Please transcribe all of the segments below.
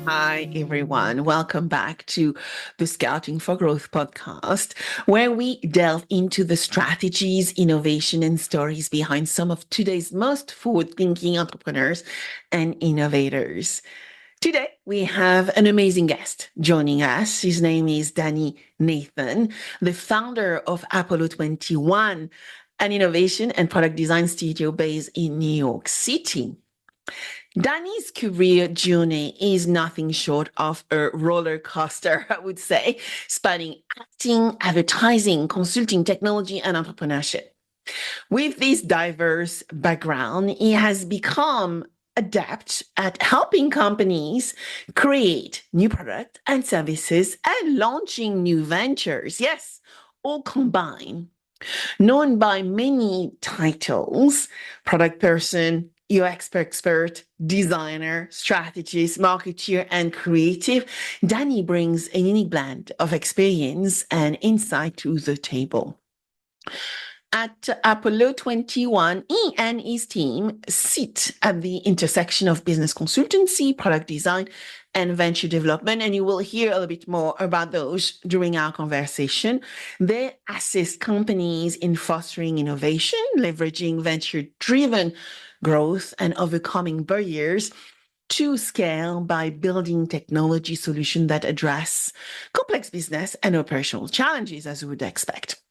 Hi, everyone. Welcome back to the Scouting for Growth podcast, where we delve into the strategies, innovation, and stories behind some of today's most forward-thinking entrepreneurs and innovators. Today, we have an amazing guest joining us. His name is Danny Nathan, the founder of Apollo 21, an innovation and product design studio based in New York City. Danny's career journey is nothing short of a roller coaster, I would say, spanning acting, advertising, consulting, technology, and entrepreneurship. With this diverse background, he has become adept at helping companies create new products and services and launching new ventures. Yes, all combined. Known by many titles: product person, UX expert, designer, strategist, marketeer, and creative, Danny brings a unique blend of experience and insight to the table. At Apollo 21, he and his team sit at the intersection of business consultancy, product design, and venture development. And you will hear a little bit more about those during our conversation. They assist companies in fostering innovation, leveraging venture-driven growth, and overcoming barriers to scale by building technology solutions that address complex business and operational challenges, as you would expect.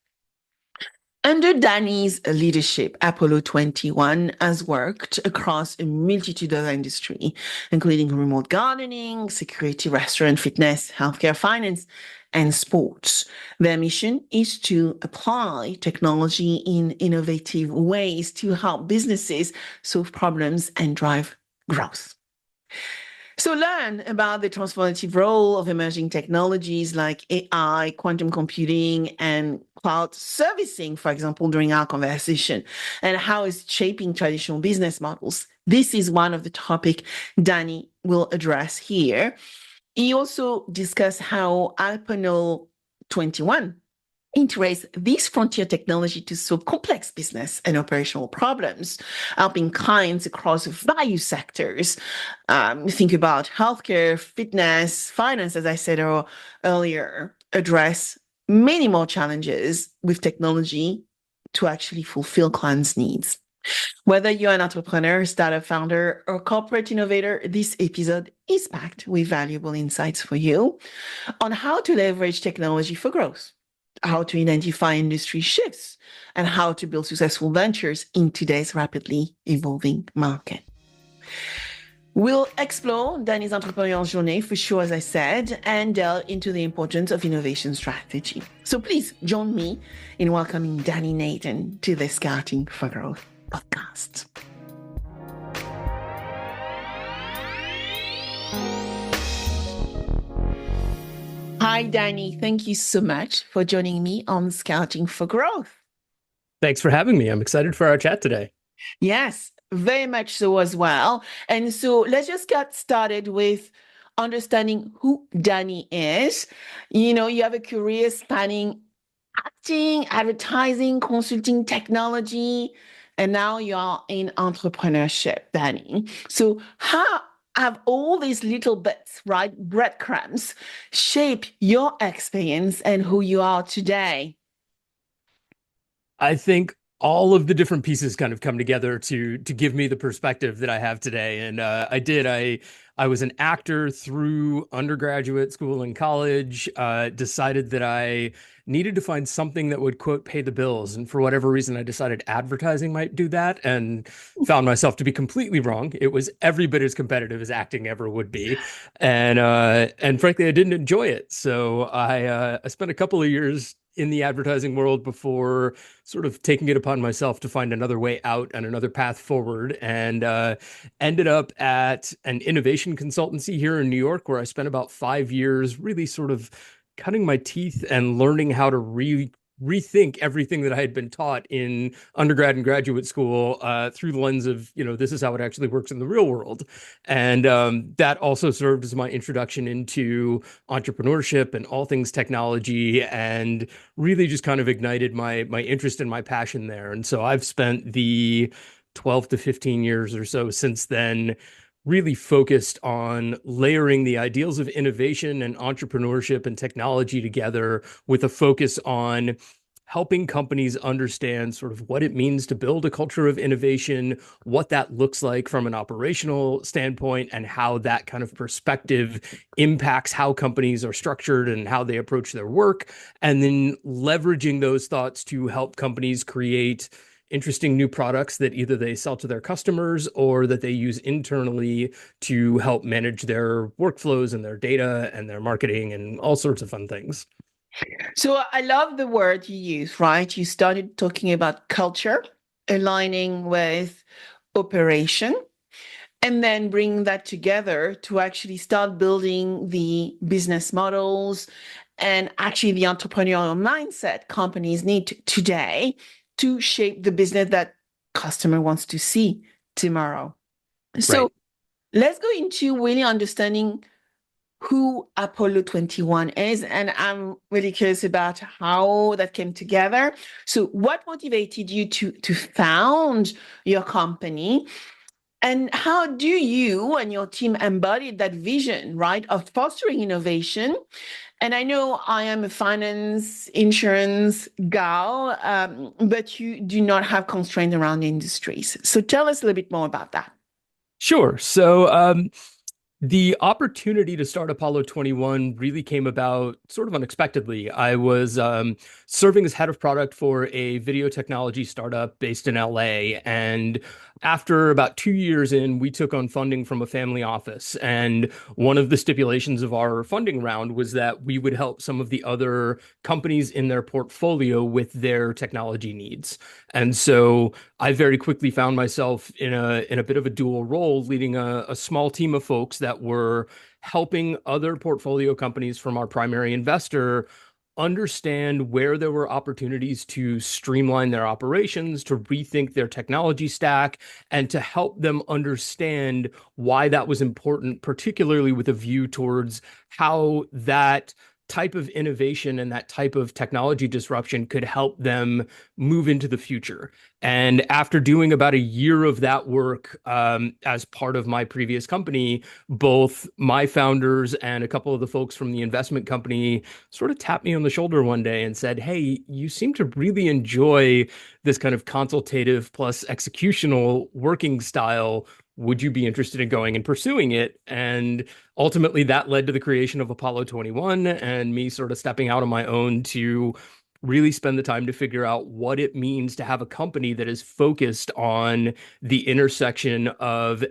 Under Danny's leadership, Apollo 21 has worked across a multitude of industries, including remote gardening, security, restaurant, fitness, healthcare, finance, and sports. Their mission is to apply technology in innovative ways to help businesses solve problems and drive growth. So learn about the transformative role of emerging technologies like AI, quantum computing, and cloud servicing, for example, during our conversation, and how it's shaping traditional business models. This is one of the topics Danny will address here. He also discussed how Alpano 21 integrates this frontier technology to solve complex business and operational problems, helping clients across various sectors. Think about healthcare, fitness, finance, as I said earlier, address many more challenges with technology to actually fulfill clients' needs. Whether you're an entrepreneur, startup founder, or corporate innovator, this episode is packed with valuable insights for you on how to leverage technology for growth, how to identify industry shifts, and how to build successful ventures in today's rapidly evolving market. We'll explore Danny's entrepreneurial journey for sure, as I said, and delve into the importance of innovation strategy. So please join me in welcoming Danny Nathan to the Scouting for Growth podcast. Hi, Danny. Thank you so much for joining me on Scouting for Growth. Thanks for having me. I'm excited for our chat today. Yes, very much so as well. And so let's just get started with understanding who Danny is. You have a career spanning acting, advertising, consulting, technology, and now you're in entrepreneurship, Danny. So how have all these little bits, right, breadcrumbs, shape your experience and who you are today? I think all of the different pieces kind of come together to give me the perspective that I have today. And I was an actor through undergraduate school and college, decided that I needed to find something that would, quote, pay the bills. And for whatever reason, I decided advertising might do that and found myself to be completely wrong. It was every bit as competitive as acting ever would be. And frankly, I didn't enjoy it. So I spent a couple of years in the advertising world before sort of taking it upon myself to find another way out and another path forward, and ended up at an innovation consultancy here in New York, where I spent about 5 years really sort of cutting my teeth and learning how to rethink everything that I had been taught in undergrad and graduate school through the lens of, this is how it actually works in the real world. And that also served as my introduction into entrepreneurship and all things technology, and really just kind of ignited my interest and my passion there. And so I've spent the 12 to 15 years or so since then really focused on layering the ideals of innovation and entrepreneurship and technology together with a focus on helping companies understand sort of what it means to build a culture of innovation, what that looks like from an operational standpoint, and how that kind of perspective impacts how companies are structured and how they approach their work, and then leveraging those thoughts to help companies create interesting new products that either they sell to their customers or that they use internally to help manage their workflows and their data and their marketing and all sorts of fun things. So I love the word you use, right? You started talking about culture, aligning with operation, and then bring that together to actually start building the business models and actually the entrepreneurial mindset companies need today to shape the business that customer wants to see tomorrow. So Right. let's go into really understanding who Apollo 21 is. And I'm really curious about how that came together. So what motivated you to found your company? And how do you and your team embody that vision, right, of fostering innovation? And I know I am a finance insurance gal, but you do not have constraints around industries. So tell us a little bit more about that. Sure. So the opportunity to start Apollo 21 really came about sort of unexpectedly. I was serving as head of product for a video technology startup based in LA. And after about 2 years in, we took on funding from a family office. And one of the stipulations of our funding round was that we would help some of the other companies in their portfolio with their technology needs. And so I very quickly found myself in a bit of a dual role, leading a small team of folks that were helping other portfolio companies from our primary investor understand where there were opportunities to streamline their operations, to rethink their technology stack, and to help them understand why that was important, particularly with a view towards how that type of innovation and that type of technology disruption could help them move into the future. And after doing about a year of that work as part of my previous company, both my founders and a couple of the folks from the investment company sort of tapped me on the shoulder one day and said, "Hey, you seem to really enjoy this kind of consultative plus executional working style. Would you be interested in going and pursuing it?" And ultimately, that led to the creation of Apollo 21 and me sort of stepping out on my own to really spend the time to figure out what it means to have a company that is focused on the intersection of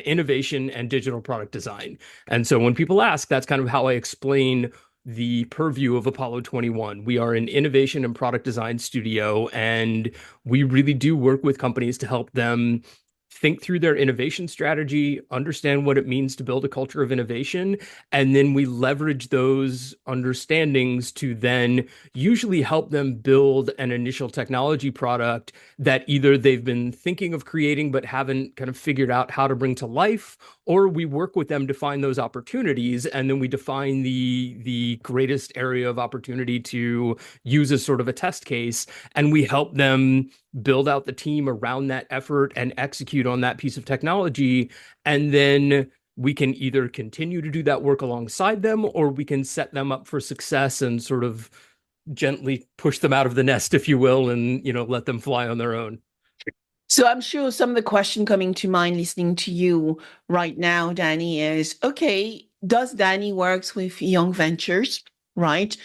innovation and digital product design. And so when people ask, that's kind of how I explain the purview of Apollo 21. We are an innovation and product design studio, and we really do work with companies to help them think through their innovation strategy, understand what it means to build a culture of innovation, and then we leverage those understandings to then usually help them build an initial technology product that either they've been thinking of creating but haven't kind of figured out how to bring to life, or we work with them to find those opportunities, and then we define the greatest area of opportunity to use as sort of a test case, and we help them build out the team around that effort and execute on that piece of technology. And then we can either continue to do that work alongside them, or we can set them up for success and sort of gently push them out of the nest, if you will, and, let them fly on their own. So I'm sure some of the question coming to mind listening to you right now, Danny, is okay, does Danny works with young ventures, right?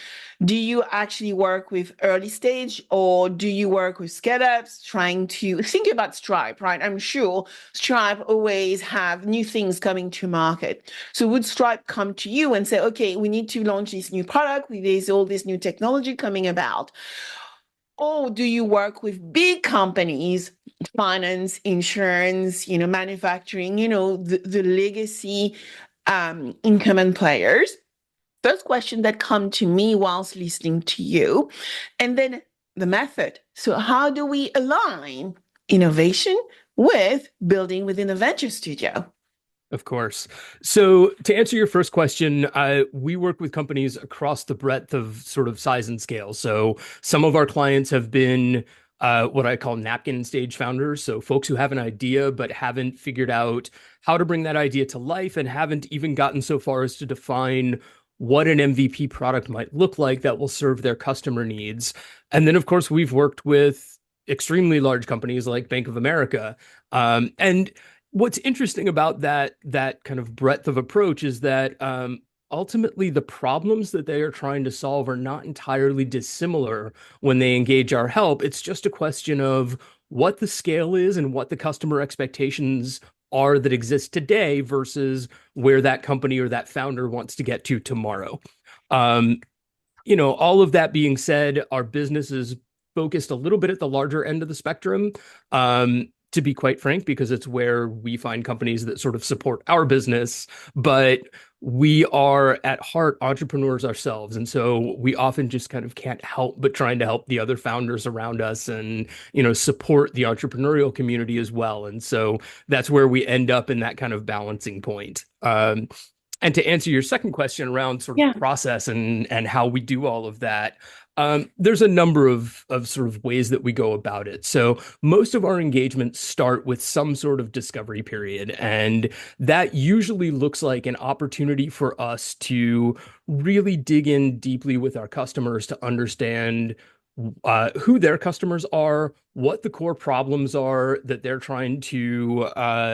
Do you actually work with early stage or do you work with scale-ups trying to think about Stripe, right? I'm sure Stripe always have new things coming to market. So would Stripe come to you and say, okay, we need to launch this new product, there's all this new technology coming about? Or do you work with big companies, finance, insurance, manufacturing, the legacy incumbent players? First question that come to me whilst listening to you. And then the method. So how do we align innovation with building within a venture studio? Of course. So to answer your first question, we work with companies across the breadth of sort of size and scale. So some of our clients have been what I call napkin stage founders. So folks who have an idea but haven't figured out how to bring that idea to life and haven't even gotten so far as to define what an MVP product might look like that will serve their customer needs. And then, of course, we've worked with extremely large companies like Bank of America. And what's interesting about that kind of breadth of approach is that ultimately the problems that they are trying to solve are not entirely dissimilar when they engage our help. It's just a question of what the scale is and what the customer expectations are that exist today versus where that company or that founder wants to get to tomorrow. Um, all of that being said, our business is focused a little bit at the larger end of the spectrum. To be quite frank, because it's where we find companies that sort of support our business, but we are at heart entrepreneurs ourselves. And so we often just kind of can't help but trying to help the other founders around us and, support the entrepreneurial community as well. And so that's where we end up in that kind of balancing point. And to answer your second question around sort of Yeah. process and how we do all of that, there's a number of sort of ways that we go about it. So most of our engagements start with some sort of discovery period, and that usually looks like an opportunity for us to really dig in deeply with our customers to understand who their customers are, what the core problems are that they're trying to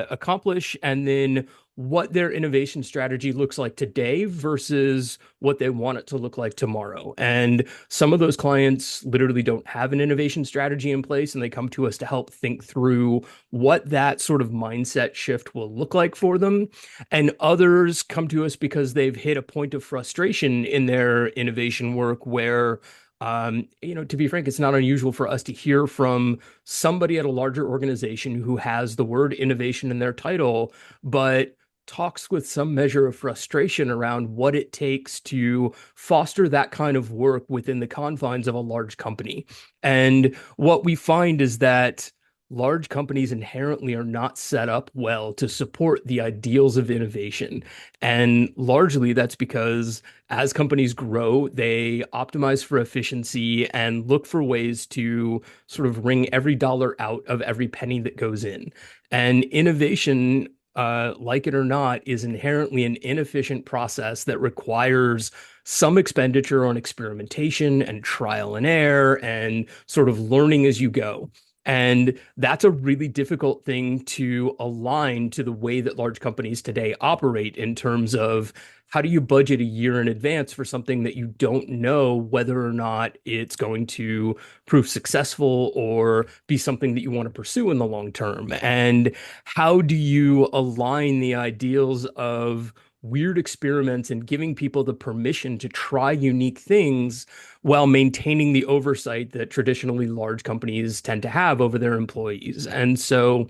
accomplish, and then what their innovation strategy looks like today versus what they want it to look like tomorrow. And some of those clients literally don't have an innovation strategy in place, and they come to us to help think through what that sort of mindset shift will look like for them. And others come to us because they've hit a point of frustration in their innovation work where to be frank, it's not unusual for us to hear from somebody at a larger organization who has the word innovation in their title, but talks with some measure of frustration around what it takes to foster that kind of work within the confines of a large company. And what we find is that large companies inherently are not set up well to support the ideals of innovation. And largely that's because as companies grow, they optimize for efficiency and look for ways to sort of wring every dollar out of every penny that goes in. And innovation, like it or not, is inherently an inefficient process that requires some expenditure on experimentation and trial and error and sort of learning as you go. And that's a really difficult thing to align to the way that large companies today operate in terms of how do you budget a year in advance for something that you don't know whether or not it's going to prove successful or be something that you want to pursue in the long term? And how do you align the ideals of weird experiments and giving people the permission to try unique things while maintaining the oversight that traditionally large companies tend to have over their employees? And so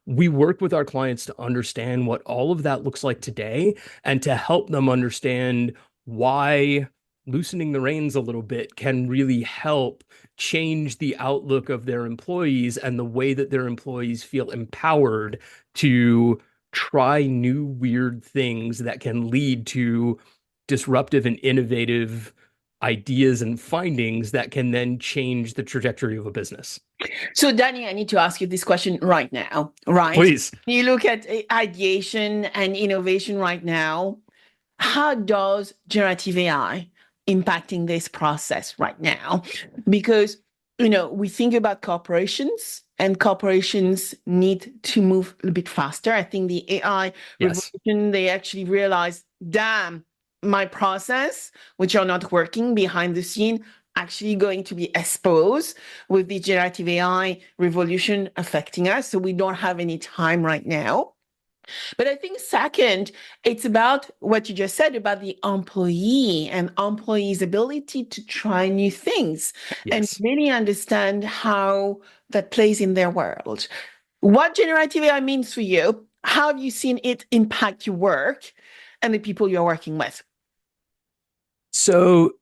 we work with our clients to understand what all of that looks like today and to help them understand why loosening the reins a little bit can really help change the outlook of their employees and the way that their employees feel empowered to try new weird things that can lead to disruptive and innovative ideas and findings that can then change the trajectory of a business. So, Danny, I need to ask you this question right now, right? Please. You look at ideation and innovation right now. How does generative AI impacting this process right now? Because, we think about corporations and corporations need to move a little bit faster. I think the AI Yes. revolution, they actually realize, damn, my process, which are not working behind the scene, actually going to be exposed with the generative AI revolution affecting us. So we don't have any time right now. But I think second, it's about what you just said about the employee and employee's ability to try new things and Yes. really understand how that plays in their world. What generative AI means for you, how have you seen it impact your work and the people you're working with? So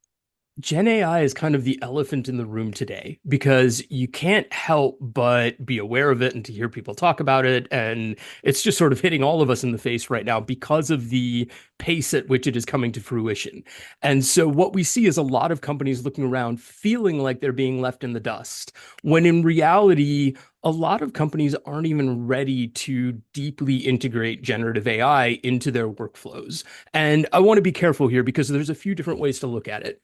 Gen AI is kind of the elephant in the room today because you can't help but be aware of it and to hear people talk about it. And it's just sort of hitting all of us in the face right now because of the pace at which it is coming to fruition. And so, what we see is a lot of companies looking around feeling like they're being left in the dust, when in reality, a lot of companies aren't even ready to deeply integrate generative AI into their workflows. And I want to be careful here because there's a few different ways to look at it.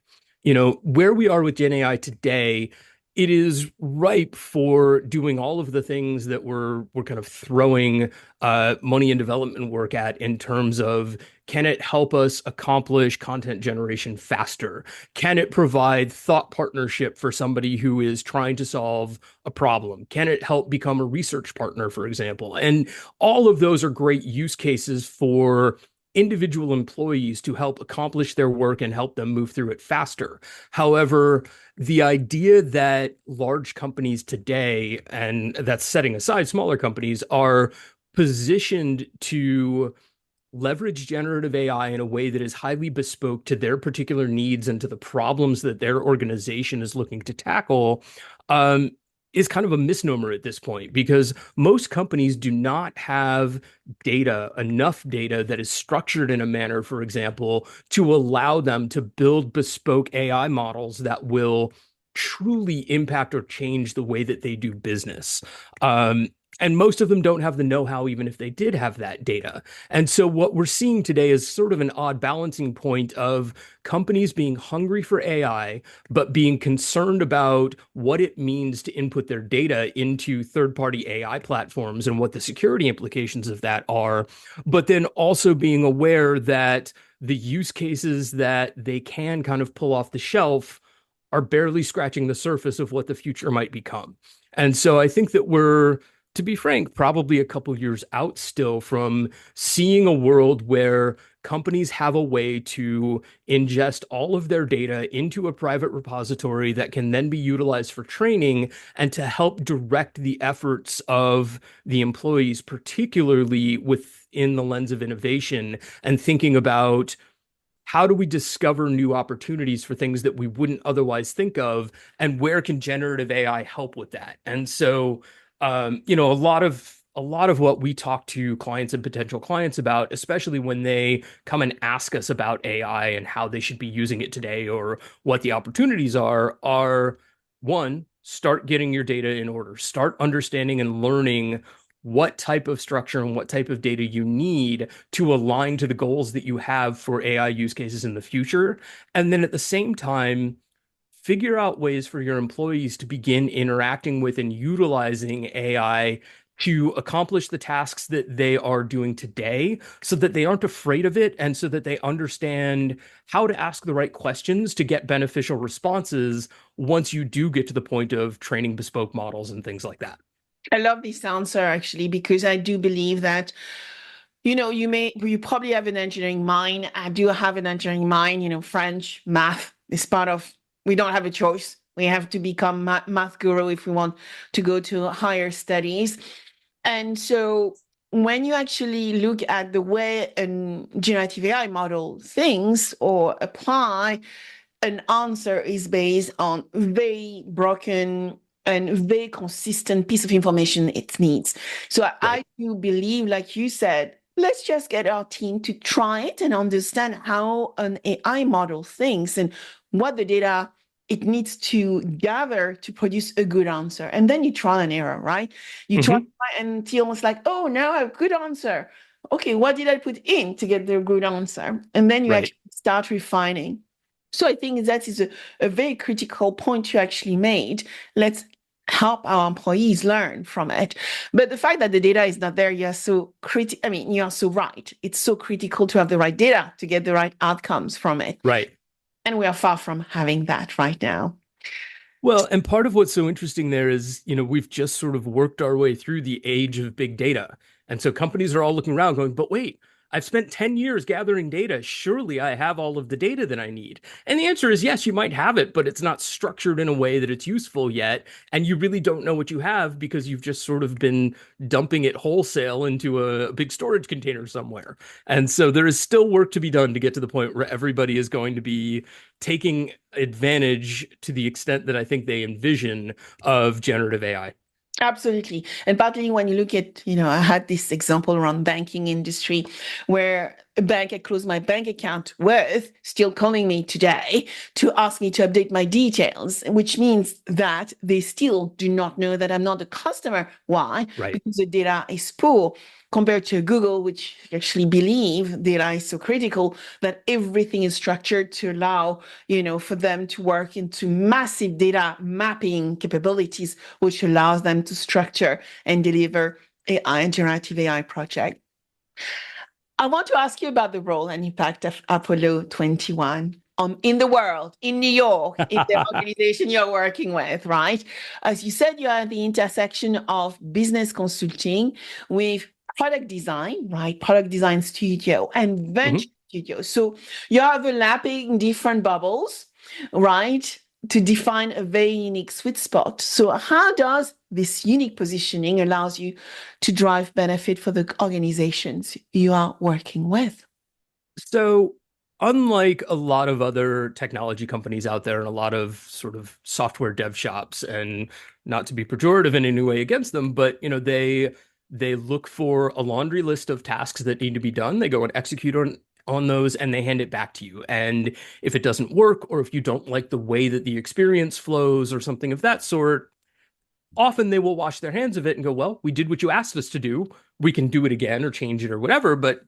Where we are with Gen AI today, it is ripe for doing all of the things that we're kind of throwing money and development work at in terms of, can it help us accomplish content generation faster? Can it provide thought partnership for somebody who is trying to solve a problem? Can it help become a research partner, for example? And all of those are great use cases for individual employees to help accomplish their work and help them move through it faster. However, the idea that large companies today, and that's setting aside smaller companies, are positioned to leverage generative AI in a way that is highly bespoke to their particular needs and to the problems that their organization is looking to tackle, um, is kind of a misnomer at this point because most companies do not have enough data that is structured in a manner, for example, to allow them to build bespoke AI models that will truly impact or change the way that they do business. And most of them don't have the know-how, even if they did have that data. And so what we're seeing today is sort of an odd balancing point of companies being hungry for AI, but being concerned about what it means to input their data into third-party AI platforms and what the security implications of that are, but then also being aware that the use cases that they can kind of pull off the shelf are barely scratching the surface of what the future might become. And so I think that we're, to be frank, probably a couple years out still from seeing a world where companies have a way to ingest all of their data into a private repository that can then be utilized for training and to help direct the efforts of the employees, particularly within the lens of innovation and thinking about, how do we discover new opportunities for things that we wouldn't otherwise think of, and where can generative AI help with that? And so, a lot of what we talk to clients and potential clients about, especially when they come and ask us about AI and how they should be using it today or what the opportunities are one, start getting your data in order, start understanding and learning what type of structure and what type of data you need to align to the goals that you have for AI use cases in the future. And then at the same time, figure out ways for your employees to begin interacting with and utilizing AI to accomplish the tasks that they are doing today so that they aren't afraid of it and so that they understand how to ask the right questions to get beneficial responses once you do get to the point of training bespoke models and things like that. I love this answer actually, because I do believe that, you probably have an engineering mind. I do have an engineering mind, French, math is part of, we don't have a choice. We have to become math guru if we want to go to higher studies. And so when you actually look at the way a generative AI model thinks or apply, an answer is based on very broken and very consistent piece of information it needs. So I Right. do believe, like you said, let's just get our team to try it and understand how an AI model thinks and what the data it needs to gather to produce a good answer. And then you try and error, right? You try Hmm. until it's like, oh, now I have a good answer. Okay, what did I put in to get the good answer? And then you Right. actually start refining. So I think that is a very critical point you actually made. Let's help our employees learn from it. But the fact that the data is not there, you're so critical. I mean, you're so right. It's so critical to have the right data to get the right outcomes from it. Right. And we are far from having that right now. Well, and part of what's so interesting there is, we've just sort of worked our way through the age of big data. And so companies are all looking around going, but wait, I've spent 10 years gathering data. Surely I have all of the data that I need. And the answer is yes, you might have it, but it's not structured in a way that it's useful yet. And you really don't know what you have because you've just sort of been dumping it wholesale into a big storage container somewhere. And so there is still work to be done to get to the point where everybody is going to be taking advantage to the extent that I think they envision of generative AI. Absolutely. And partly when you look at, I had this example around banking industry where a bank I closed my bank account with still calling me today to ask me to update my details, which means that they still do not know that I'm not a customer. Why? Right. Because the data is poor compared to Google, which actually believe data is so critical that everything is structured to allow, for them to work into massive data mapping capabilities, which allows them to structure and deliver AI, generative AI project. I want to ask you about the role and impact of Apollo 21 in the world, in New York, in the organization you're working with, right? As you said, you are at the intersection of business consulting with product design, right? Product design studio and Mhm. venture studio. So you are overlapping different bubbles, right? To define a very unique sweet spot. So how does this unique positioning allows you to drive benefit for the organizations you are working with? So, unlike a lot of other technology companies out there and a lot of sort of software dev shops, and not to be pejorative in any way against them, but they look for a laundry list of tasks that need to be done. They go and execute on those and they hand it back to you. And if it doesn't work, or if you don't like the way that the experience flows or something of that sort, often they will wash their hands of it and go, well, we did what you asked us to do. We can do it again or change it or whatever, but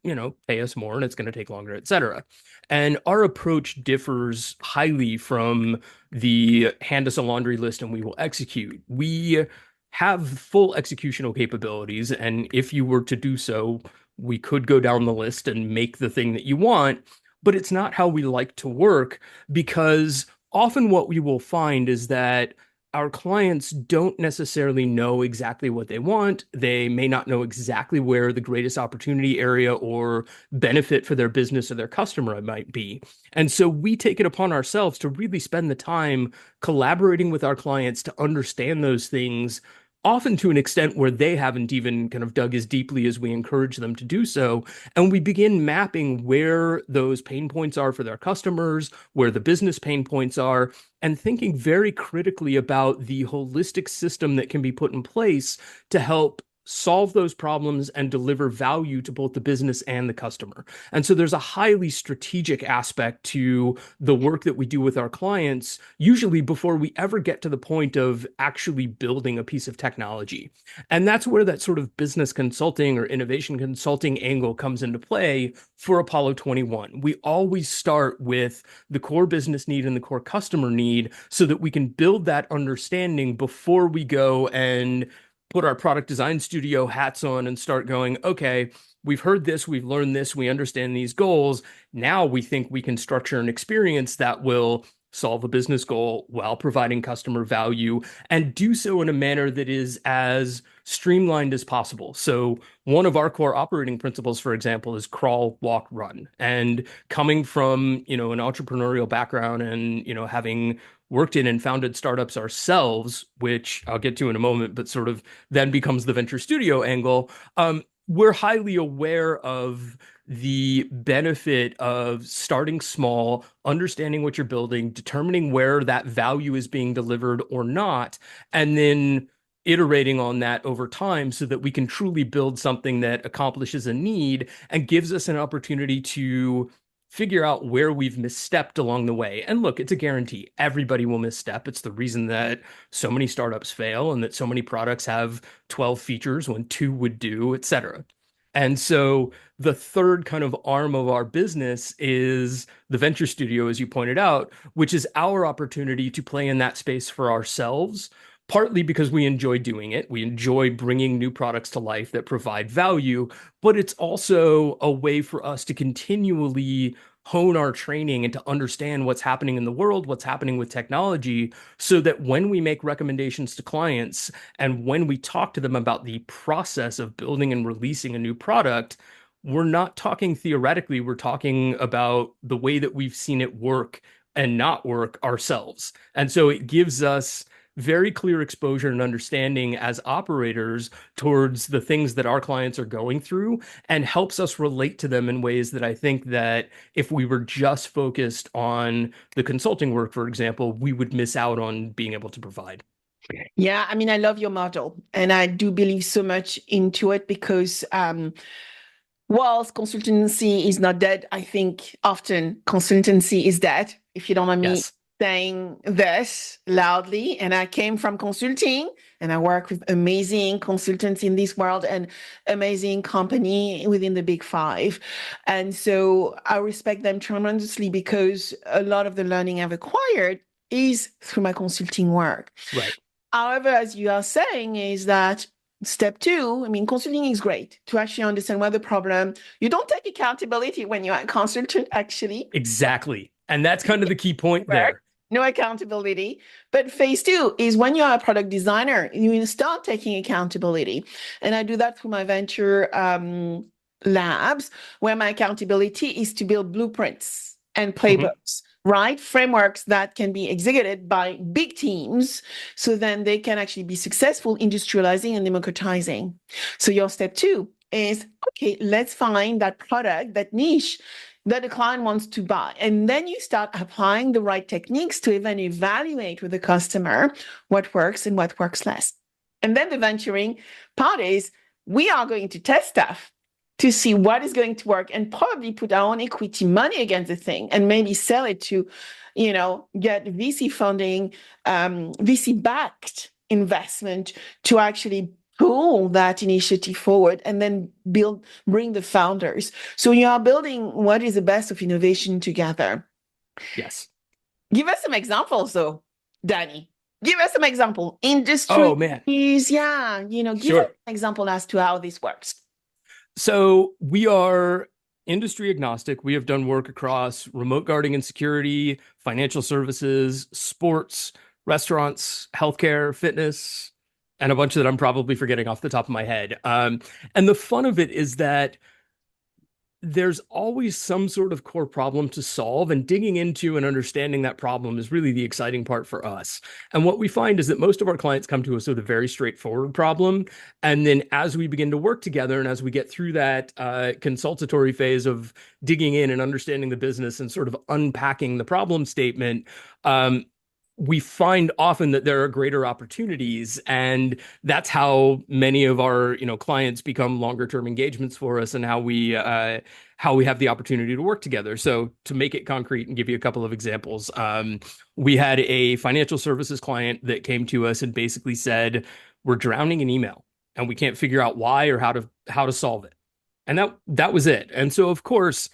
pay us more and it's going to take longer, etc. And our approach differs highly from the hand us a laundry list and we will execute. We have full executional capabilities, and if you were to do so, we could go down the list and make the thing that you want, but it's not how we like to work, because often what we will find is that our clients don't necessarily know exactly what they want. They may not know exactly where the greatest opportunity area or benefit for their business or their customer might be. And so we take it upon ourselves to really spend the time collaborating with our clients to understand those things, often to an extent where they haven't even kind of dug as deeply as we encourage them to do so. And we begin mapping where those pain points are for their customers, where the business pain points are, and thinking very critically about the holistic system that can be put in place to help solve those problems and deliver value to both the business and the customer. And so there's a highly strategic aspect to the work that we do with our clients, usually before we ever get to the point of actually building a piece of technology. And that's where that sort of business consulting or innovation consulting angle comes into play for Apollo 21. We always start with the core business need and the core customer need so that we can build that understanding before we go and put our product design studio hats on and start going, okay, we've heard this, we've learned this, we understand these goals. Now we think we can structure an experience that will solve a business goal while providing customer value, and do so in a manner that is as streamlined as possible. So one of our core operating principles, for example, is crawl, walk, run. And coming from, an entrepreneurial background and, having worked in and founded startups ourselves, which I'll get to in a moment, but sort of then becomes the venture studio angle, we're highly aware of the benefit of starting small, understanding what you're building, determining where that value is being delivered or not, and then iterating on that over time so that we can truly build something that accomplishes a need and gives us an opportunity to figure out where we've misstepped along the way. And look, it's a guarantee. Everybody will misstep. It's the reason that so many startups fail and that so many products have 12 features when two would do, et cetera. And so the third kind of arm of our business is the venture studio, as you pointed out, which is our opportunity to play in that space for ourselves, partly because we enjoy doing it. We enjoy bringing new products to life that provide value, but it's also a way for us to continually hone our training and to understand what's happening in the world, what's happening with technology, so that when we make recommendations to clients and when we talk to them about the process of building and releasing a new product, we're not talking theoretically, we're talking about the way that we've seen it work and not work ourselves. And so it gives us very clear exposure and understanding as operators towards the things that our clients are going through and helps us relate to them in ways that I think that if we were just focused on the consulting work, for example, we would miss out on being able to provide. Yeah, I mean, I love your model, and I do believe so much into it because whilst consultancy is not dead, I think often consultancy is dead, if you don't mind me Yes. saying this loudly. And I came from consulting and I work with amazing consultants in this world and amazing company within the big five. And so I respect them tremendously because a lot of the learning I've acquired is through my consulting work. Right. However, as you are saying, is that step two, I mean, consulting is great to actually understand what the problem. You don't take accountability when you're a consultant, actually. Exactly. And that's kind of the key point Work, there. no accountability. But phase two is when you're a product designer, you start taking accountability. And I do that through my venture labs, where my accountability is to build blueprints and Mhm. playbooks, right? Frameworks that can be executed by big teams so then they can actually be successful industrializing and democratizing. So your step two is, okay, let's find that product, that niche that the client wants to buy. And then you start applying the right techniques to even evaluate with the customer what works and what works less. And then the venturing part is we are going to test stuff to see what is going to work and probably put our own equity money against the thing and maybe sell it to, get VC funding, VC backed investment to actually pull that initiative forward and then bring the founders. So you are building what is the best of innovation together. Yes. Give us some examples though, Danny. Give us some example. Oh man. Industries, yeah, give us Sure. an example as to how this works. So we are industry agnostic. We have done work across remote guarding and security, financial services, sports, restaurants, healthcare, fitness, and a bunch that I'm probably forgetting off the top of my head. And the fun of it is that there's always some sort of core problem to solve, and digging into and understanding that problem is really the exciting part for us. And what we find is that most of our clients come to us with a very straightforward problem. And then as we begin to work together and as we get through that consultatory phase of digging in and understanding the business and sort of unpacking the problem statement, we find often that there are greater opportunities, and that's how many of our clients become longer term engagements for us, and how we have the opportunity to work together. So to make it concrete and give you a couple of examples, we had a financial services client that came to us and basically said, we're drowning in email and we can't figure out why or how to solve it. And that was it. And so of course,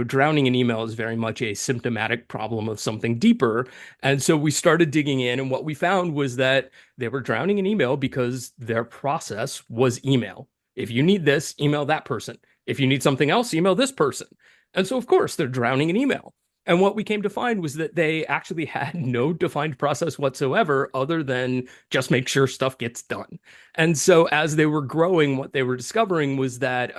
drowning in email is very much a symptomatic problem of something deeper. And so we started digging in, and what we found was that they were drowning in email because their process was email. If you need this, email that person. If you need something else, email this person. And so of course, they're drowning in email. And what we came to find was that they actually had no defined process whatsoever other than just make sure stuff gets done. And so as they were growing, what they were discovering was that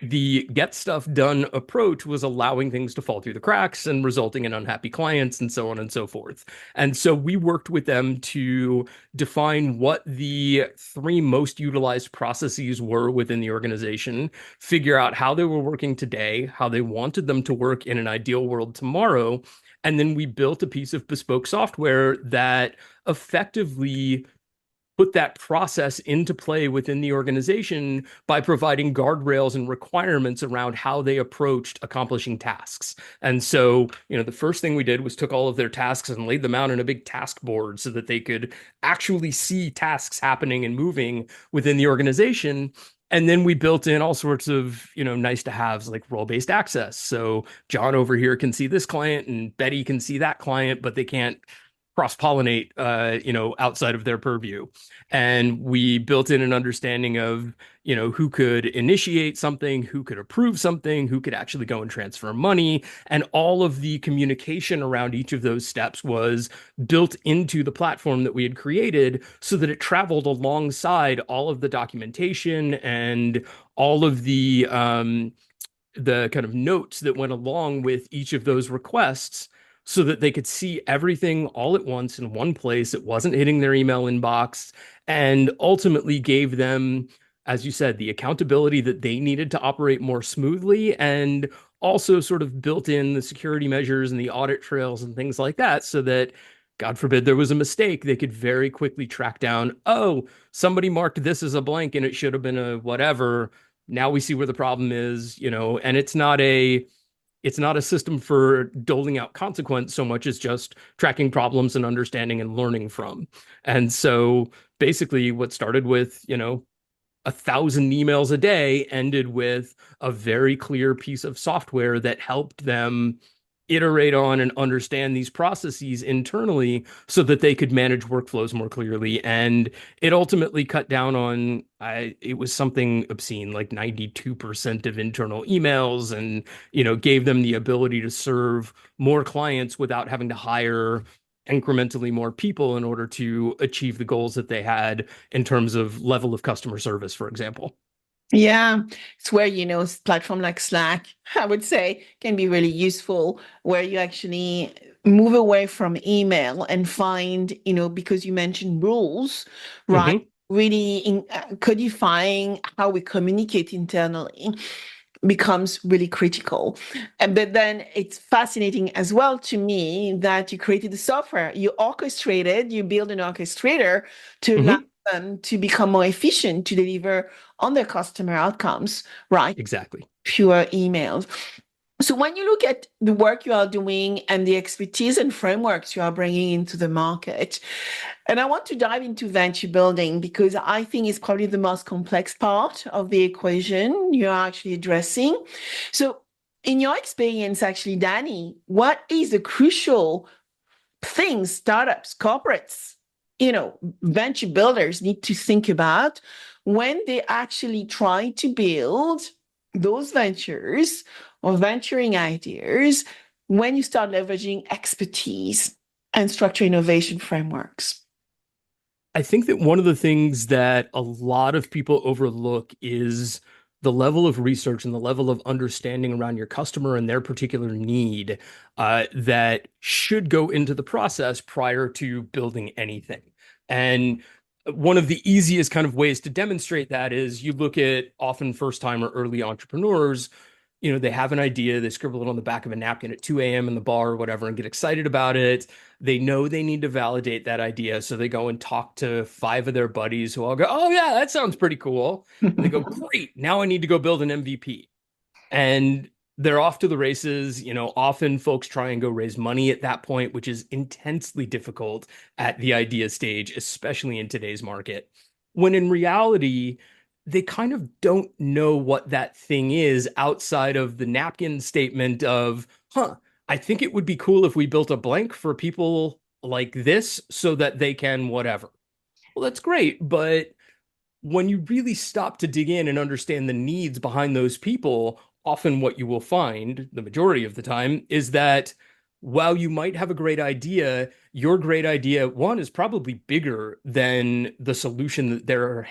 the get stuff done approach was allowing things to fall through the cracks and resulting in unhappy clients and so on and so forth. And so we worked with them to define what the three most utilized processes were within the organization, figure out how they were working today, how they wanted them to work in an ideal world tomorrow. And then we built a piece of bespoke software that effectively put that process into play within the organization by providing guardrails and requirements around how they approached accomplishing tasks. And so, the first thing we did was took all of their tasks and laid them out in a big task board so that they could actually see tasks happening and moving within the organization. And then we built in all sorts of, nice to haves like role-based access. So John over here can see this client and Betty can see that client, but they can't cross-pollinate, outside of their purview. And we built in an understanding of, who could initiate something, who could approve something, who could actually go and transfer money. And all of the communication around each of those steps was built into the platform that we had created so that it traveled alongside all of the documentation and all of the kind of notes that went along with each of those requests so that they could see everything all at once in one place. It wasn't hitting their email inbox, and ultimately gave them, as you said, the accountability that they needed to operate more smoothly, and also sort of built in the security measures and the audit trails and things like that so that, God forbid, there was a mistake, they could very quickly track down, oh, somebody marked this as a blank and it should have been a whatever. Now we see where the problem is, and it's not a system for doling out consequence so much as just tracking problems and understanding and learning from. And so basically what started with, 1,000 emails a day ended with a very clear piece of software that helped them iterate on and understand these processes internally so that they could manage workflows more clearly. And it ultimately cut down on, it was something obscene, like 92% of internal emails, and, gave them the ability to serve more clients without having to hire incrementally more people in order to achieve the goals that they had in terms of level of customer service, for example. Yeah, it's where, platform like Slack, I would say, can be really useful, where you actually move away from email and find, because you mentioned rules, right? Hmm. Really codifying how we communicate internally becomes really critical. But then it's fascinating as well to me that you created the software, you build an orchestrator to allow Hmm. them to become more efficient to deliver on their customer outcomes, right? Exactly. Pure emails. So when you look at the work you are doing and the expertise and frameworks you are bringing into the market, and I want to dive into venture building because I think it's probably the most complex part of the equation you're actually addressing. So in your experience, actually, Danny, what is the crucial things startups, corporates, venture builders need to think about when they actually try to build those ventures or venturing ideas when you start leveraging expertise and structure innovation frameworks? I think that one of the things that a lot of people overlook is the level of research and the level of understanding around your customer and their particular need, that should go into the process prior to building anything. And one of the easiest kind of ways to demonstrate that is you look at often first time or early entrepreneurs. They have an idea, they scribble it on the back of a napkin at 2 a.m. in the bar or whatever and get excited about it. They know they need to validate that idea. So they go and talk to 5 of their buddies who all go, oh, yeah, that sounds pretty cool. And they go, great, now I need to go build an MVP. And they're off to the races. Often folks try and go raise money at that point, which is intensely difficult at the idea stage, especially in today's market. When in reality, they kind of don't know what that thing is outside of the napkin statement of, I think it would be cool if we built a blank for people like this so that they can whatever. Well, that's great, but when you really stop to dig in and understand the needs behind those people, often what you will find, the majority of the time, is that while you might have a great idea, your great idea, one, is probably bigger than the solution that they're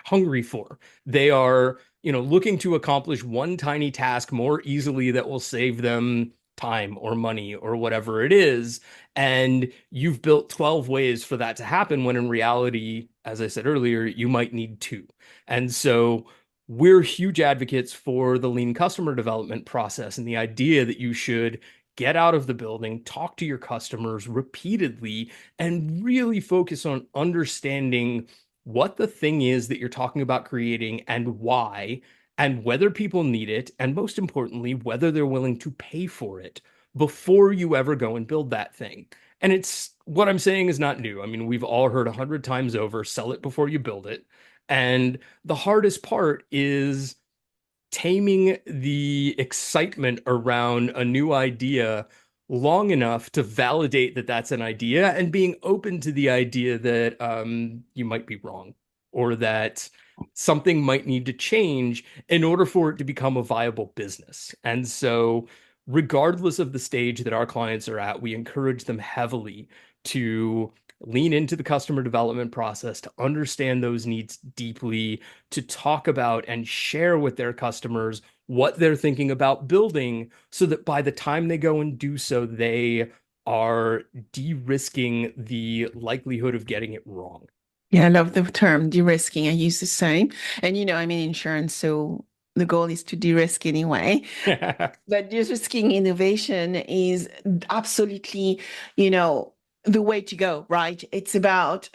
hungry for. They are, looking to accomplish one tiny task more easily that will save them time or money or whatever it is. And you've built 12 ways for that to happen when in reality, as I said earlier, you might need 2. And so we're huge advocates for the lean customer development process and the idea that you should get out of the building, talk to your customers repeatedly, and really focus on understanding what the thing is that you're talking about creating and why, and whether people need it, and most importantly, whether they're willing to pay for it before you ever go and build that thing. And it's what I'm saying is not new. I mean, we've all heard 100 times over, sell it before you build it. And the hardest part is taming the excitement around a new idea long enough to validate that that's an idea and being open to the idea that you might be wrong or that something might need to change in order for it to become a viable business. And so, regardless of the stage that our clients are at, we encourage them heavily to lean into the customer development process, to understand those needs deeply, to talk about and share with their customers what they're thinking about building so that by the time they go and do so, they are de-risking the likelihood of getting it wrong. Yeah, I love the term de-risking. I use the same. And I'm in insurance, so the goal is to de-risk anyway. But de-risking innovation is absolutely, the way to go, right? It's about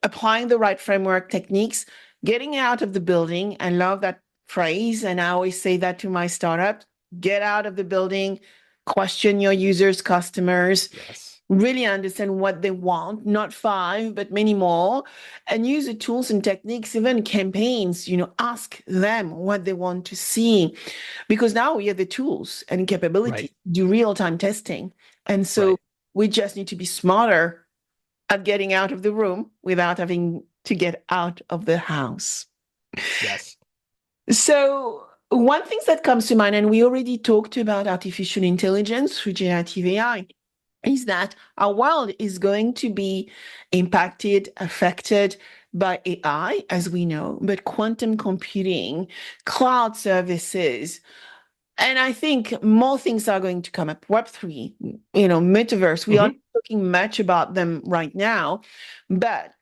applying the right framework techniques, getting out of the building. I love that phrase. And I always say that to my startup, get out of the building, question your users, customers, Yes. really understand what they want, not five, but many more, and use the tools and techniques, even campaigns, ask them what they want to see. Because now we have the tools and capabilities Right. to do real-time testing. And so Right. we just need to be smarter at getting out of the room without having to get out of the house. Yes. So one thing that comes to mind, and we already talked about artificial intelligence through generative AI, is that our world is going to be impacted, affected by AI, as we know, but quantum computing, cloud services, and I think more things are going to come up. Web3, metaverse. We aren't Mhm. talking much about them right now, but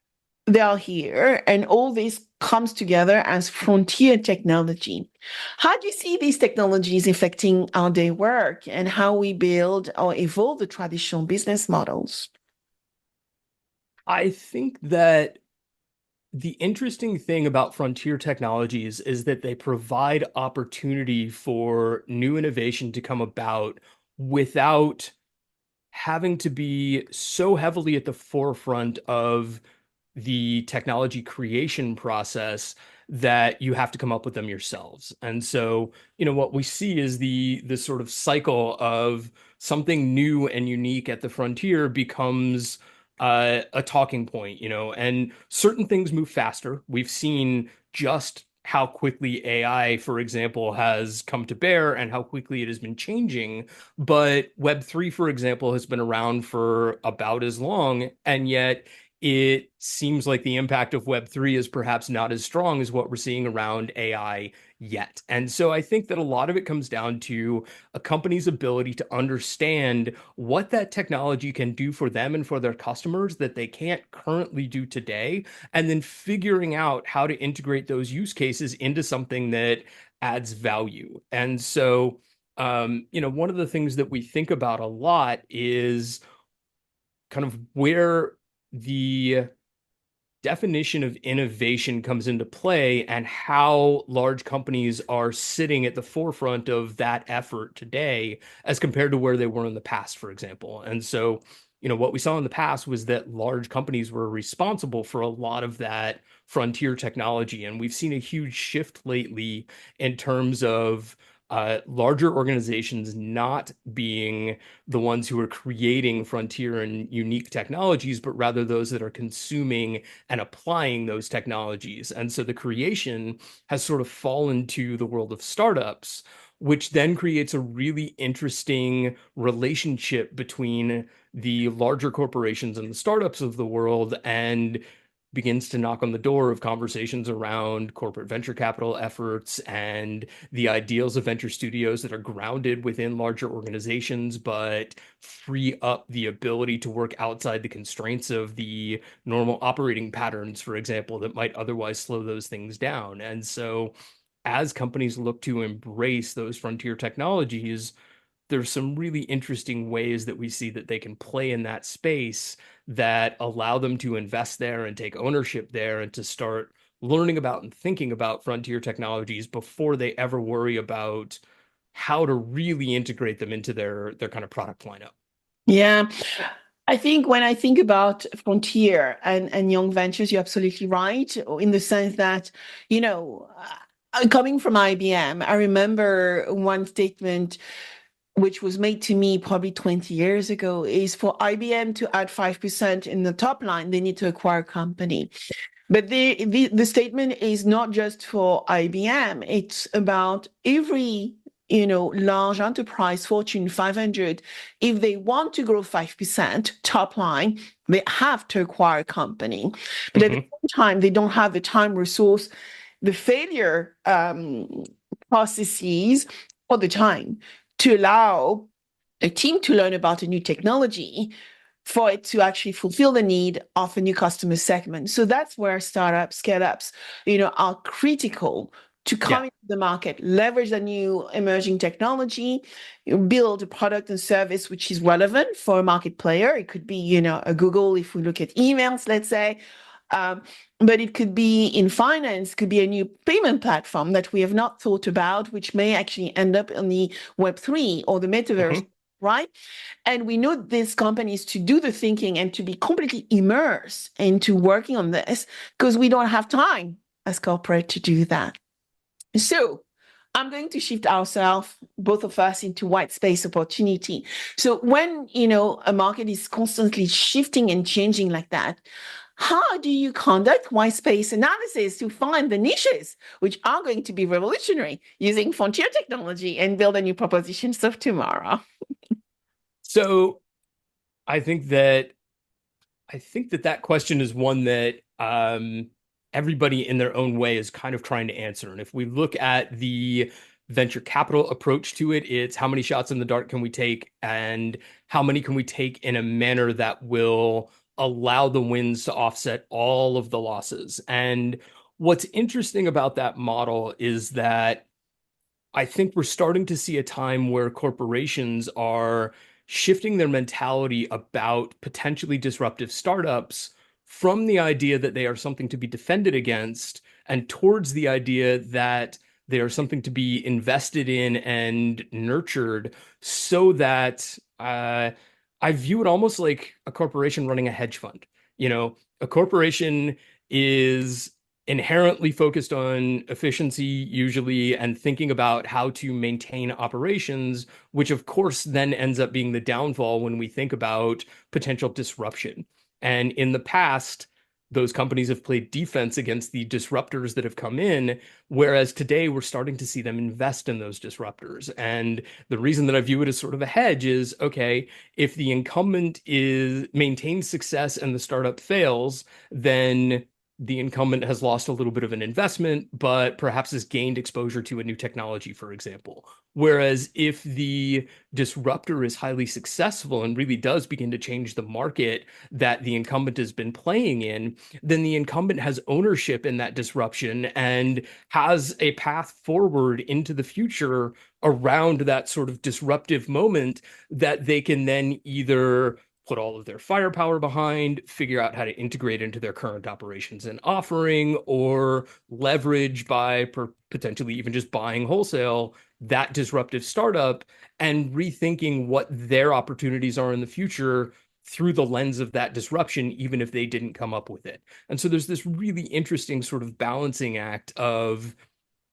they are here, and all this comes together as frontier technology. How do you see these technologies affecting our day work and how we build or evolve the traditional business models? I think that the interesting thing about frontier technologies is that they provide opportunity for new innovation to come about without having to be so heavily at the forefront of the technology creation process that you have to come up with them yourselves. And so, what we see is the sort of cycle of something new and unique at the frontier becomes a talking point, and certain things move faster. We've seen just how quickly AI, for example, has come to bear and how quickly it has been changing. But Web3, for example, has been around for about as long, and yet it seems like the impact of Web3 is perhaps not as strong as what we're seeing around AI yet. And so I think that a lot of it comes down to a company's ability to understand what that technology can do for them and for their customers that they can't currently do today, and then figuring out how to integrate those use cases into something that adds value. And so, one of the things that we think about a lot is kind of where the definition of innovation comes into play and how large companies are sitting at the forefront of that effort today as compared to where they were in the past, for example. And so, what we saw in the past was that large companies were responsible for a lot of that frontier technology. And we've seen a huge shift lately in terms of larger organizations not being the ones who are creating frontier and unique technologies, but rather those that are consuming and applying those technologies. And so the creation has sort of fallen to the world of startups, which then creates a really interesting relationship between the larger corporations and the startups of the world and begins to knock on the door of conversations around corporate venture capital efforts and the ideals of venture studios that are grounded within larger organizations, but free up the ability to work outside the constraints of the normal operating patterns, for example, that might otherwise slow those things down. And so, as companies look to embrace those frontier technologies, there's some really interesting ways that we see that they can play in that space that allow them to invest there and take ownership there and to start learning about and thinking about frontier technologies before they ever worry about how to really integrate them into their kind of product lineup. Yeah. I think when I think about frontier and young ventures, you're absolutely right, in the sense that, coming from IBM, I remember one statement which was made to me probably 20 years ago, is for IBM to add 5% in the top line, they need to acquire a company. But the statement is not just for IBM, it's about every large enterprise, Fortune 500. If they want to grow 5% top line, they have to acquire a company. But at the Mm-hmm. same time, they don't have the time, resource, the failure processes, or the time to allow a team to learn about a new technology for it to actually fulfill the need of a new customer segment. So that's where startups, scale-ups, are critical to come Yeah. into the market, leverage the new emerging technology, build a product and service which is relevant for a market player. It could be, a Google if we look at emails, let's say. But it could be in finance, could be a new payment platform that we have not thought about, which may actually end up in the Web3 or the metaverse, Mm-hmm. right? And we know these companies to do the thinking and to be completely immersed into working on this because we don't have time as corporate to do that. So I'm going to shift ourselves, both of us, into white space opportunity. So when, a market is constantly shifting and changing like that, how do you conduct white space analysis to find the niches which are going to be revolutionary using frontier technology and build a new propositions of tomorrow? So I think that that question is one that everybody in their own way is kind of trying to answer. And if we look at the venture capital approach to it, it's how many shots in the dark can we take, and how many can we take in a manner that will allow the wins to offset all of the losses. And what's interesting about that model is that I think we're starting to see a time where corporations are shifting their mentality about potentially disruptive startups from the idea that they are something to be defended against and towards the idea that they are something to be invested in and nurtured, so that I view it almost like a corporation running a hedge fund. A corporation is inherently focused on efficiency usually, and thinking about how to maintain operations, which of course then ends up being the downfall when we think about potential disruption. And in the past, those companies have played defense against the disruptors that have come in, whereas today we're starting to see them invest in those disruptors. And the reason that I view it as sort of a hedge is, okay, if the incumbent is maintains success and the startup fails, then the incumbent has lost a little bit of an investment, but perhaps has gained exposure to a new technology, for example. Whereas if the disruptor is highly successful and really does begin to change the market that the incumbent has been playing in, then the incumbent has ownership in that disruption and has a path forward into the future around that sort of disruptive moment that they can then either put all of their firepower behind, figure out how to integrate into their current operations and offering, or leverage by potentially even just buying wholesale that disruptive startup and rethinking what their opportunities are in the future through the lens of that disruption, even if they didn't come up with it. And so there's this really interesting sort of balancing act of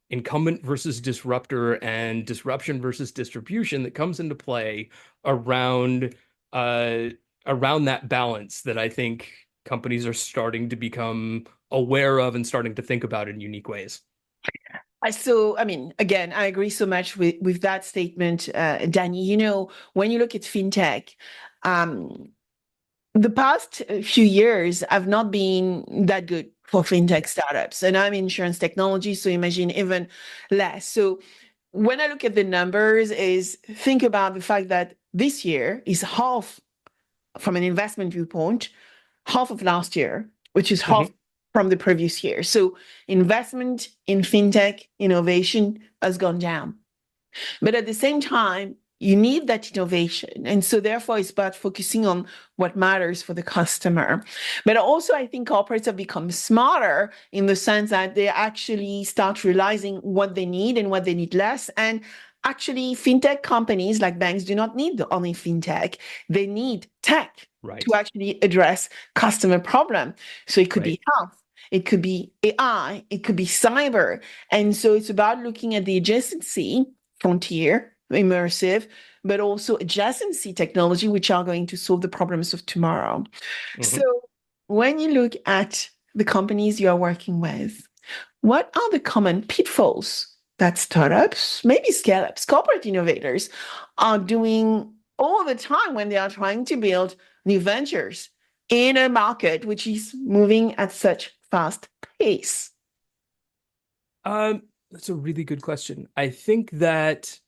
incumbent versus disruptor and disruption versus distribution that comes into play around uh, around that balance that I think companies are starting to become aware of and starting to think about in unique ways. Again, I agree so much with that statement, Danny. When you look at fintech, the past few years have not been that good for fintech startups. And I'm in insurance technology, so imagine even less. So when I look at the numbers, is think about the fact that this year is half from an investment viewpoint, half of last year, which is half Mm-hmm. from the previous year. So investment in fintech innovation has gone down. But at the same time, you need that innovation. And so therefore it's about focusing on what matters for the customer. But also I think corporates have become smarter in the sense that they actually start realizing what they need and what they need less. And actually fintech companies like banks do not need only fintech. They need tech to Right. actually address customer problem. So it could Right. be health, it could be AI, it could be cyber. And so it's about looking at the adjacency frontier immersive, but also adjacency technology, which are going to solve the problems of tomorrow. So Mhm. when you look at the companies you are working with, what are the common pitfalls that startups, maybe scale-ups, corporate innovators are doing all the time when they are trying to build new ventures in a market which is moving at such fast pace? That's a really good question. I think that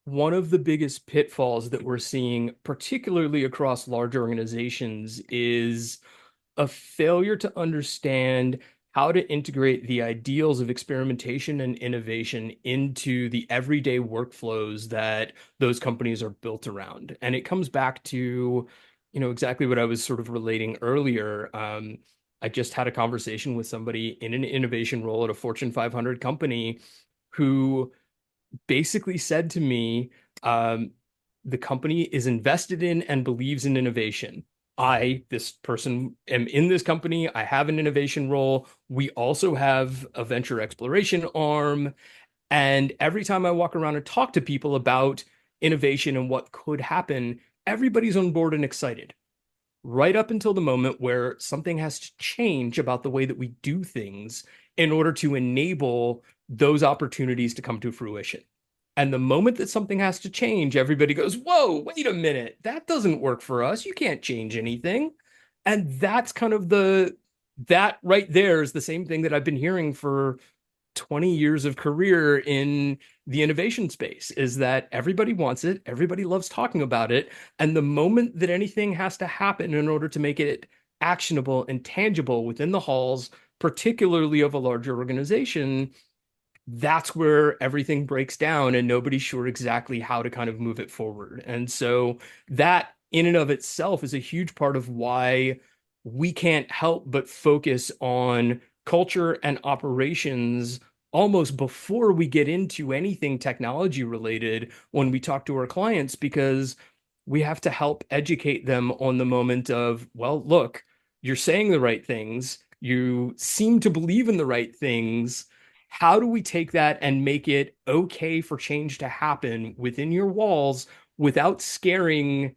one of the biggest pitfalls that we're seeing, particularly across large organizations, is a failure to understand how to integrate the ideals of experimentation and innovation into the everyday workflows that those companies are built around. And it comes back to, exactly what I was sort of relating earlier. I just had a conversation with somebody in an innovation role at a Fortune 500 company who basically said to me, um, the company is invested in and believes in innovation. This person, am in this company. I have an innovation role. We also have a venture exploration arm. And every time I walk around and talk to people about innovation and what could happen, everybody's on board and excited right up until the moment where something has to change about the way that we do things in order to enable those opportunities to come to fruition. And the moment that something has to change, everybody goes, whoa, wait a minute. That doesn't work for us. You can't change anything. And that's kind of that right there is the same thing that I've been hearing for 20 years of career in the innovation space is that everybody wants it, everybody loves talking about it, and the moment that anything has to happen in order to make it actionable and tangible within the halls, particularly of a larger organization, that's where everything breaks down and nobody's sure exactly how to kind of move it forward. And so that in and of itself is a huge part of why we can't help but focus on culture and operations almost before we get into anything technology related when we talk to our clients, because we have to help educate them on the moment of, well, look, you're saying the right things, you seem to believe in the right things. How do we take that and make it okay for change to happen within your walls without scaring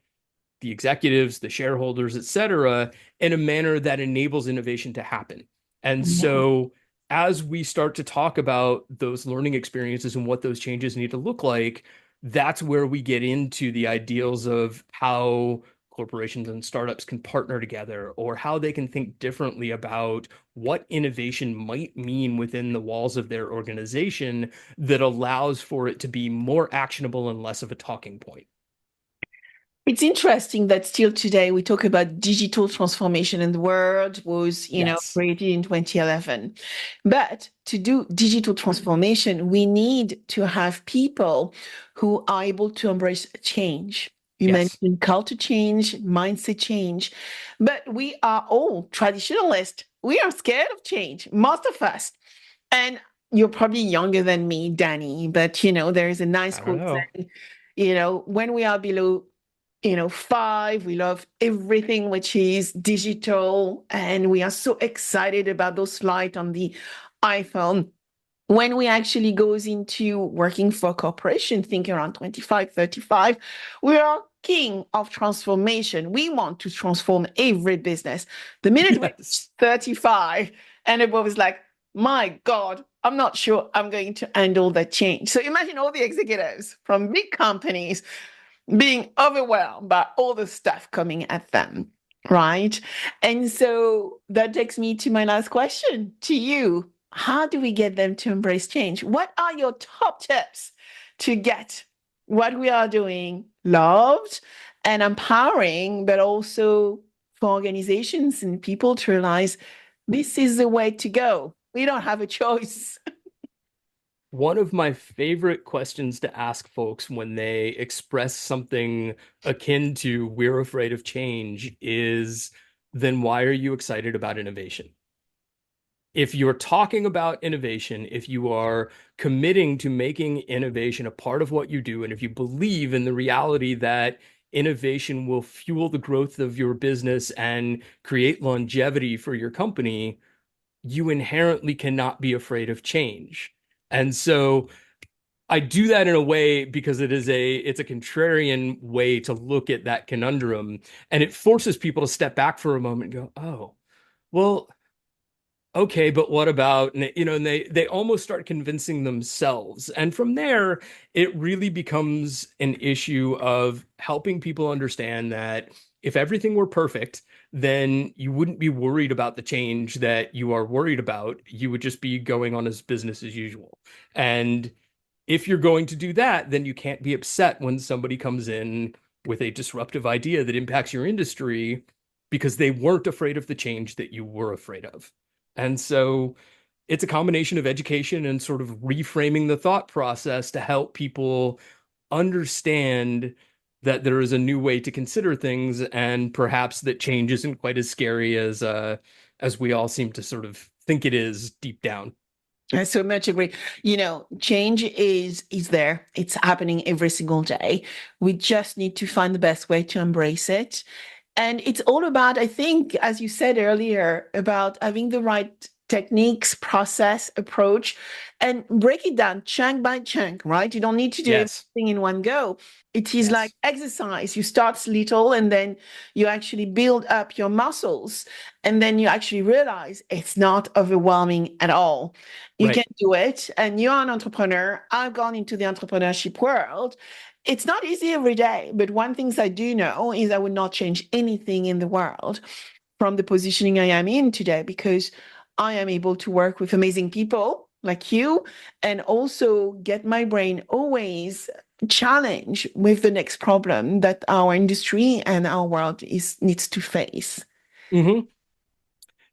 the executives, the shareholders, et cetera, in a manner that enables innovation to happen? And so as we start to talk about those learning experiences and what those changes need to look like, that's where we get into the ideals of how corporations and startups can partner together, or how they can think differently about what innovation might mean within the walls of their organization that allows for it to be more actionable and less of a talking point. It's interesting that still today we talk about digital transformation and the word was, Yes. created in 2011. But to do digital transformation, we need to have people who are able to embrace change. You Yes. mentioned culture change, mindset change, but we are all traditionalists. We are scared of change, most of us. And you're probably younger than me, Danny, but there is a nice I don't quote know. saying, when we are below 5, we love everything which is digital, and we are so excited about those lights on the iPhone. When we actually goes into working for a corporation, think around 25, 35, we are king of transformation. We want to transform every business. The minute we Yes. 35 and above is like, my God, I'm not sure I'm going to handle that change. So imagine all the executives from big companies being overwhelmed by all the stuff coming at them, right? And so that takes me to my last question to you. How do we get them to embrace change? What are your top tips to get what we are doing loved and empowering, but also for organizations and people to realize this is the way to go? We don't have a choice. One of my favorite questions to ask folks when they express something akin to "we're afraid of change" is, then why are you excited about innovation? If you're talking about innovation, if you are committing to making innovation a part of what you do, and if you believe in the reality that innovation will fuel the growth of your business and create longevity for your company, you inherently cannot be afraid of change. And so I do that in a way because it's a contrarian way to look at that conundrum, and it forces people to step back for a moment and go, "Oh, well, okay, but what about," and they almost start convincing themselves. And from there, it really becomes an issue of helping people understand that if everything were perfect, then you wouldn't be worried about the change that you are worried about. You would just be going on as business as usual. And if you're going to do that, then you can't be upset when somebody comes in with a disruptive idea that impacts your industry because they weren't afraid of the change that you were afraid of. And so it's a combination of education and sort of reframing the thought process to help people understand that there is a new way to consider things, and perhaps that change isn't quite as scary as we all seem to sort of think it is deep down. I so much agree. Change is there. It's happening every single day. We just need to find the best way to embrace it. And it's all about, I think, as you said earlier, about having the right techniques, process, approach, and break it down chunk by chunk, right? You don't need to do Yes. everything in one go. It is like Yes. exercise. You start little and then you actually build up your muscles. And then you actually realize it's not overwhelming at all. You can Right. do it. And you're an entrepreneur. I've gone into the entrepreneurship world. It's not easy every day, but one thing I do know is I would not change anything in the world from the positioning I am in today, because I am able to work with amazing people like you and also get my brain always challenged with the next problem that our industry and our world needs to face. Hmm.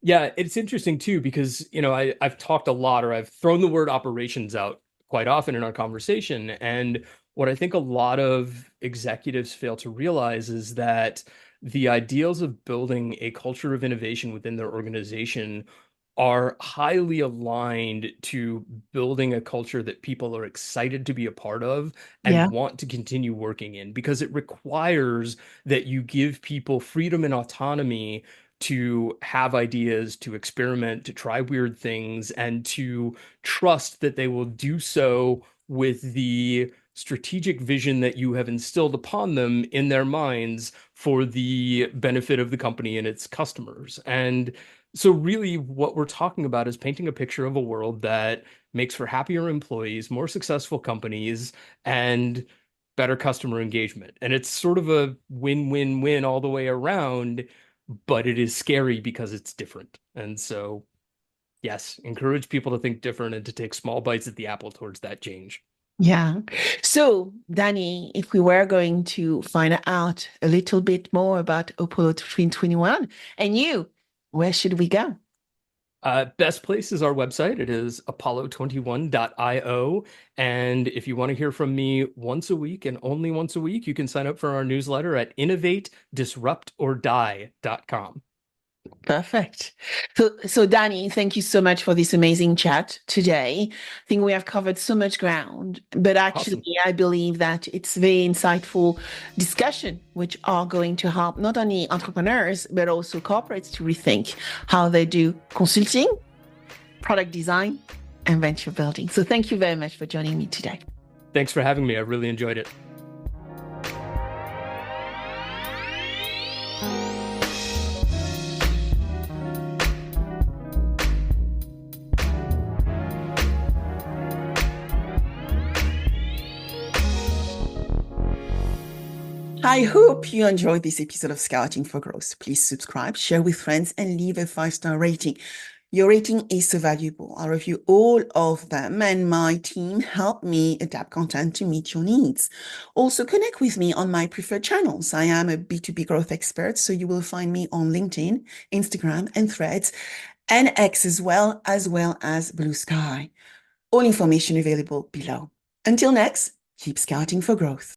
Yeah, it's interesting too because, I've talked a lot, or I've thrown the word operations out quite often in our conversation. And what I think a lot of executives fail to realize is that the ideals of building a culture of innovation within their organization are highly aligned to building a culture that people are excited to be a part of and Yeah. want to continue working in, because it requires that you give people freedom and autonomy to have ideas, to experiment, to try weird things, and to trust that they will do so with the strategic vision that you have instilled upon them in their minds for the benefit of the company and its customers. And so, really, what we're talking about is painting a picture of a world that makes for happier employees, more successful companies, and better customer engagement. And it's sort of a win-win-win all the way around, but it is scary because it's different. And so, yes, encourage people to think different and to take small bites at the apple towards that change. Yeah. So, Danny, if we were going to find out a little bit more about Apollo 2021 and you, where should we go? Best place is our website. It is apollo21.io. And if you want to hear from me once a week and only once a week, you can sign up for our newsletter at innovatedisruptordie.com. Perfect. So Danny, thank you so much for this amazing chat today. I think we have covered so much ground, but actually, Awesome. I believe that it's very insightful discussion, which are going to help not only entrepreneurs, but also corporates to rethink how they do consulting, product design, and venture building. So thank you very much for joining me today. Thanks for having me. I really enjoyed it. I hope you enjoyed this episode of Scouting for Growth. Please subscribe, share with friends, and leave a 5-star rating. Your rating is so valuable. I review all of them, and my team help me adapt content to meet your needs. Also, connect with me on my preferred channels. I am a B2B growth expert, so you will find me on LinkedIn, Instagram, and Threads, and X as well as Blue Sky. All information available below. Until next, keep scouting for growth.